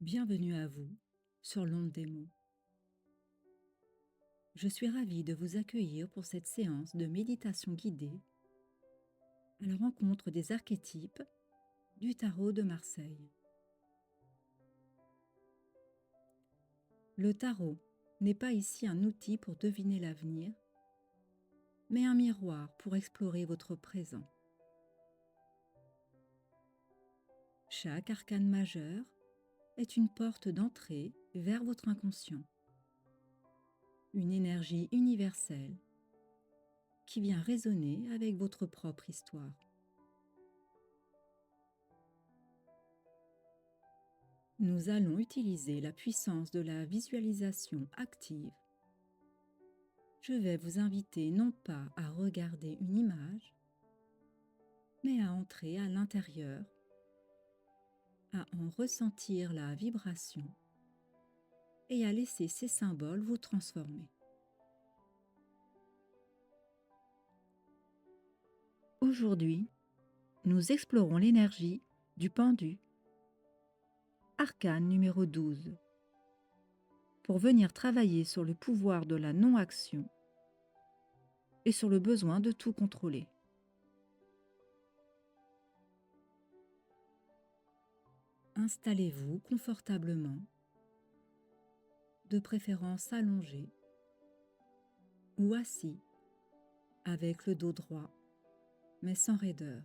Bienvenue à vous sur l'onde des mots. Je suis ravie de vous accueillir pour cette séance de méditation guidée à la rencontre des archétypes du tarot de Marseille. Le tarot n'est pas ici un outil pour deviner l'avenir, mais un miroir pour explorer votre présent. Chaque arcane majeur est une porte d'entrée vers votre inconscient, une énergie universelle qui vient résonner avec votre propre histoire. Nous allons utiliser la puissance de la visualisation active. Je vais vous inviter non pas à regarder une image, mais à entrer à l'intérieur, à en ressentir la vibration et à laisser ces symboles vous transformer. Aujourd'hui, nous explorons l'énergie du pendu, arcane numéro 12, pour venir travailler sur le pouvoir de la non-action et sur le besoin de tout contrôler. Installez-vous confortablement, de préférence allongé ou assis avec le dos droit mais sans raideur.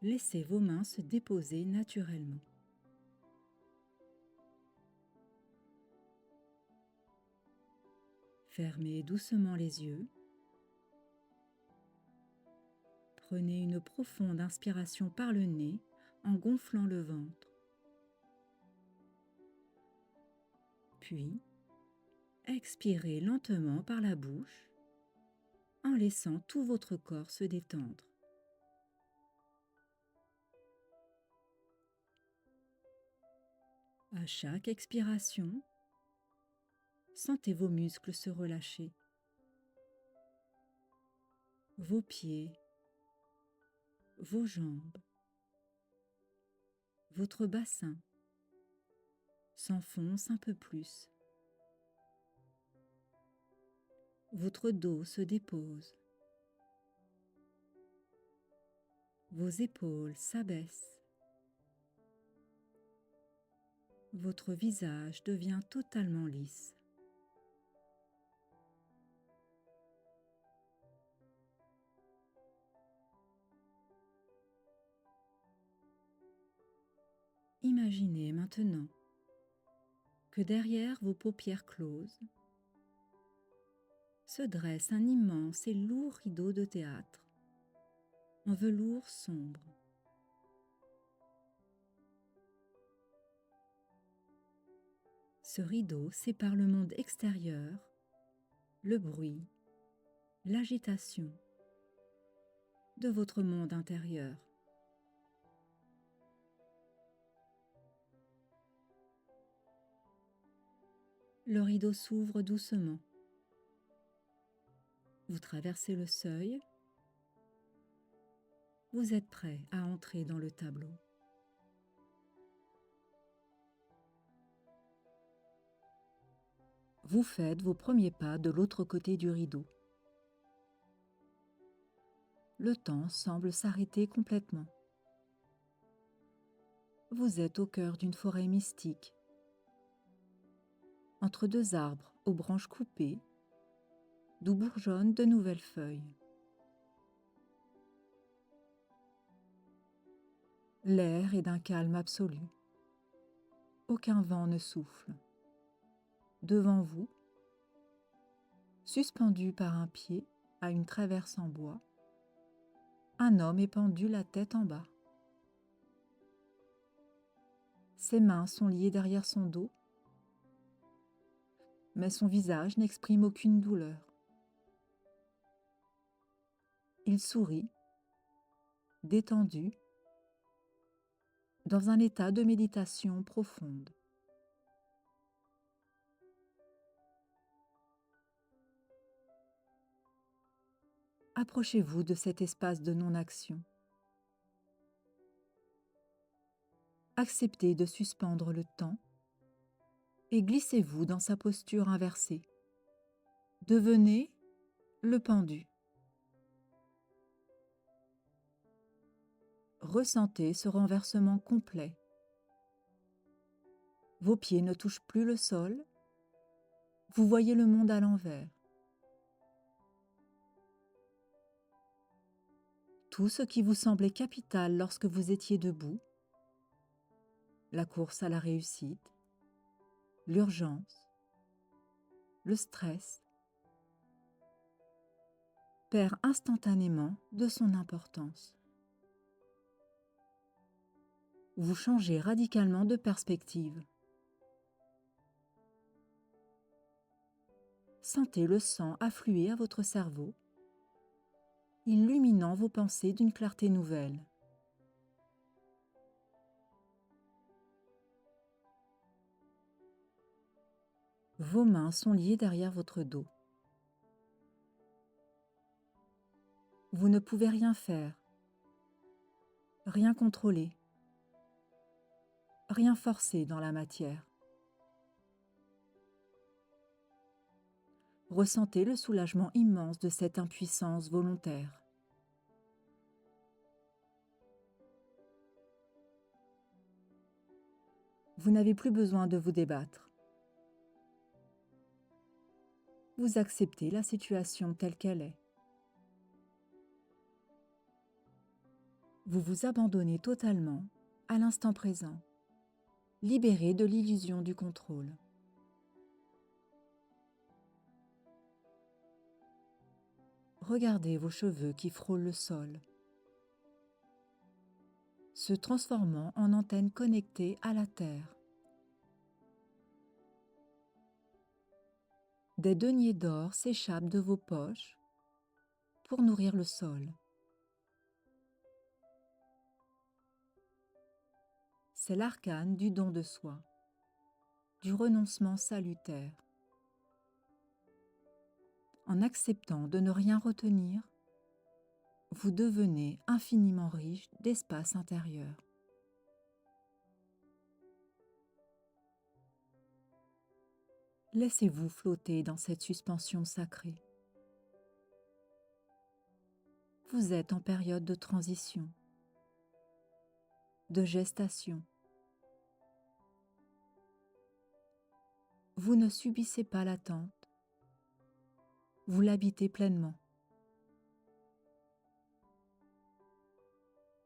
Laissez vos mains se déposer naturellement. Fermez doucement les yeux. Prenez une profonde inspiration par le nez en gonflant le ventre. Puis, expirez lentement par la bouche en laissant tout votre corps se détendre. À chaque expiration, sentez vos muscles se relâcher. Vos pieds, vos jambes, votre bassin s'enfonce un peu plus. Votre dos se dépose. Vos épaules s'abaissent. Votre visage devient totalement lisse. Imaginez maintenant que derrière vos paupières closes se dresse un immense et lourd rideau de théâtre en velours sombre. Ce rideau sépare le monde extérieur, le bruit, l'agitation de votre monde intérieur. Le rideau s'ouvre doucement. Vous traversez le seuil. Vous êtes prêt à entrer dans le tableau. Vous faites vos premiers pas de l'autre côté du rideau. Le temps semble s'arrêter complètement. Vous êtes au cœur d'une forêt mystique, entre deux arbres aux branches coupées, d'où bourgeonnent de nouvelles feuilles. L'air est d'un calme absolu. Aucun vent ne souffle. Devant vous, suspendu par un pied à une traverse en bois, un homme est pendu la tête en bas. Ses mains sont liées derrière son dos, mais son visage n'exprime aucune douleur. Il sourit, détendu, dans un état de méditation profonde. Approchez-vous de cet espace de non-action. Acceptez de suspendre le temps et glissez-vous dans sa posture inversée. Devenez le pendu. Ressentez ce renversement complet. Vos pieds ne touchent plus le sol. Vous voyez le monde à l'envers. Tout ce qui vous semblait capital lorsque vous étiez debout, la course à la réussite, l'urgence, le stress, perd instantanément de son importance. Vous changez radicalement de perspective. Sentez le sang affluer à votre cerveau, illuminant vos pensées d'une clarté nouvelle. Vos mains sont liées derrière votre dos. Vous ne pouvez rien faire, rien contrôler, rien forcer dans la matière. Ressentez le soulagement immense de cette impuissance volontaire. Vous n'avez plus besoin de vous débattre. Vous acceptez la situation telle qu'elle est. Vous vous abandonnez totalement à l'instant présent, libéré de l'illusion du contrôle. Regardez vos cheveux qui frôlent le sol, se transformant en antennes connectées à la terre. Des deniers d'or s'échappent de vos poches pour nourrir le sol. C'est l'arcane du don de soi, du renoncement salutaire. En acceptant de ne rien retenir, vous devenez infiniment riche d'espace intérieur. Laissez-vous flotter dans cette suspension sacrée. Vous êtes en période de transition, de gestation. Vous ne subissez pas l'attente, vous l'habitez pleinement.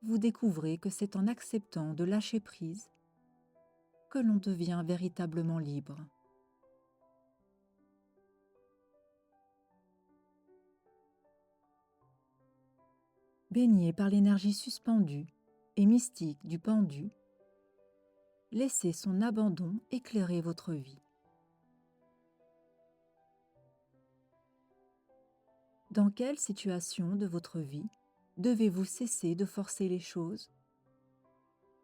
Vous découvrez que c'est en acceptant de lâcher prise que l'on devient véritablement libre. Baigné par l'énergie suspendue et mystique du pendu, laissez son abandon éclairer votre vie. Dans quelle situation de votre vie devez-vous cesser de forcer les choses,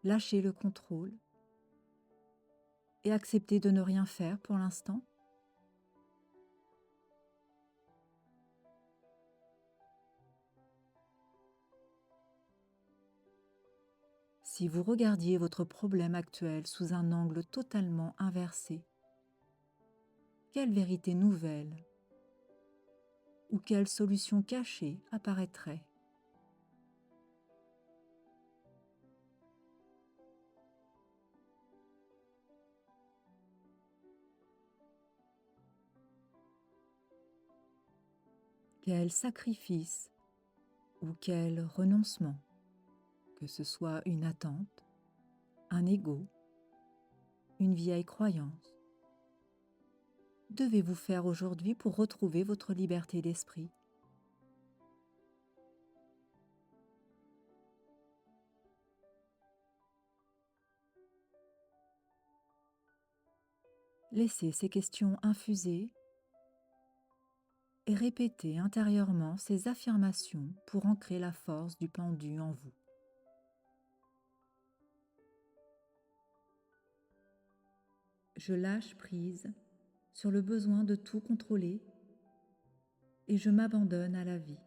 lâcher le contrôle et accepter de ne rien faire pour l'instant ? Si vous regardiez votre problème actuel sous un angle totalement inversé, quelle vérité nouvelle ou quelle solution cachée apparaîtrait ? Quel sacrifice ou quel renoncement, que ce soit une attente, un ego, une vieille croyance, devez-vous faire aujourd'hui pour retrouver votre liberté d'esprit ? Laissez ces questions infuser et répétez intérieurement ces affirmations pour ancrer la force du pendu en vous. Je lâche prise sur le besoin de tout contrôler et je m'abandonne à la vie.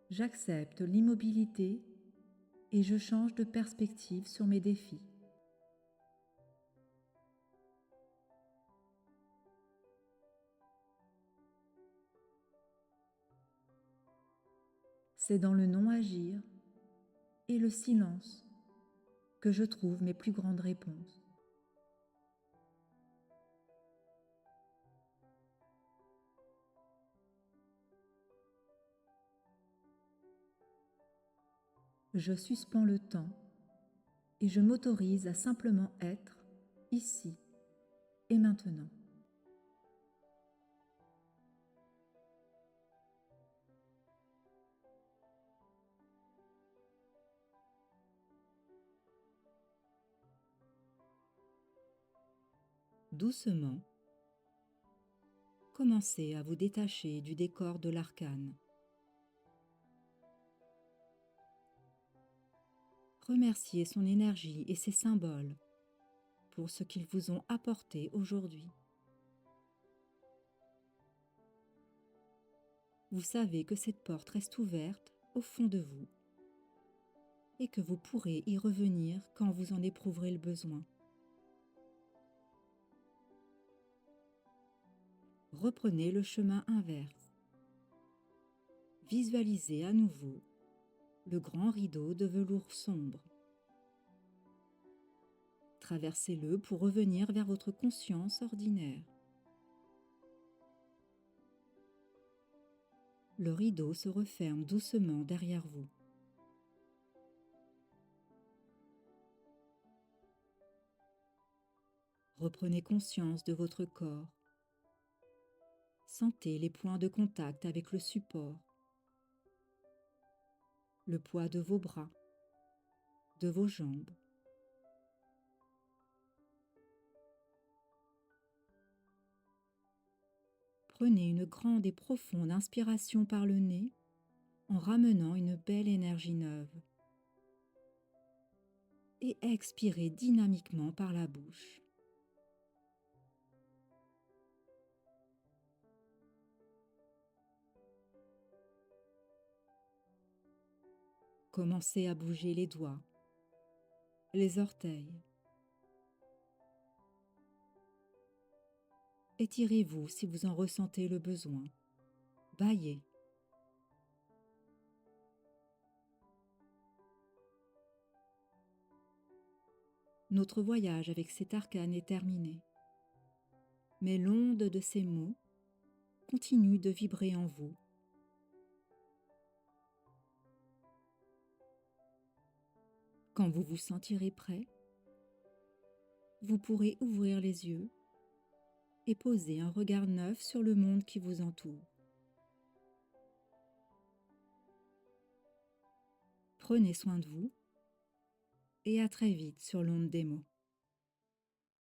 J'accepte l'immobilité et je change de perspective sur mes défis. C'est dans le non-agir et le silence que je trouve mes plus grandes réponses. Je suspends le temps et je m'autorise à simplement être ici et maintenant. Doucement, commencez à vous détacher du décor de l'arcane. Remerciez son énergie et ses symboles pour ce qu'ils vous ont apporté aujourd'hui. Vous savez que cette porte reste ouverte au fond de vous et que vous pourrez y revenir quand vous en éprouverez le besoin. Reprenez le chemin inverse. Visualisez à nouveau le grand rideau de velours sombre. Traversez-le pour revenir vers votre conscience ordinaire. Le rideau se referme doucement derrière vous. Reprenez conscience de votre corps. Sentez les points de contact avec le support, le poids de vos bras, de vos jambes. Prenez une grande et profonde inspiration par le nez en ramenant une belle énergie neuve. Et expirez dynamiquement par la bouche. Commencez à bouger les doigts, les orteils. Étirez-vous si vous en ressentez le besoin. Bâillez. Notre voyage avec cet arcane est terminé. Mais l'onde de ces mots continue de vibrer en vous. Quand vous vous sentirez prêt, vous pourrez ouvrir les yeux et poser un regard neuf sur le monde qui vous entoure. Prenez soin de vous et à très vite sur l'onde des mots.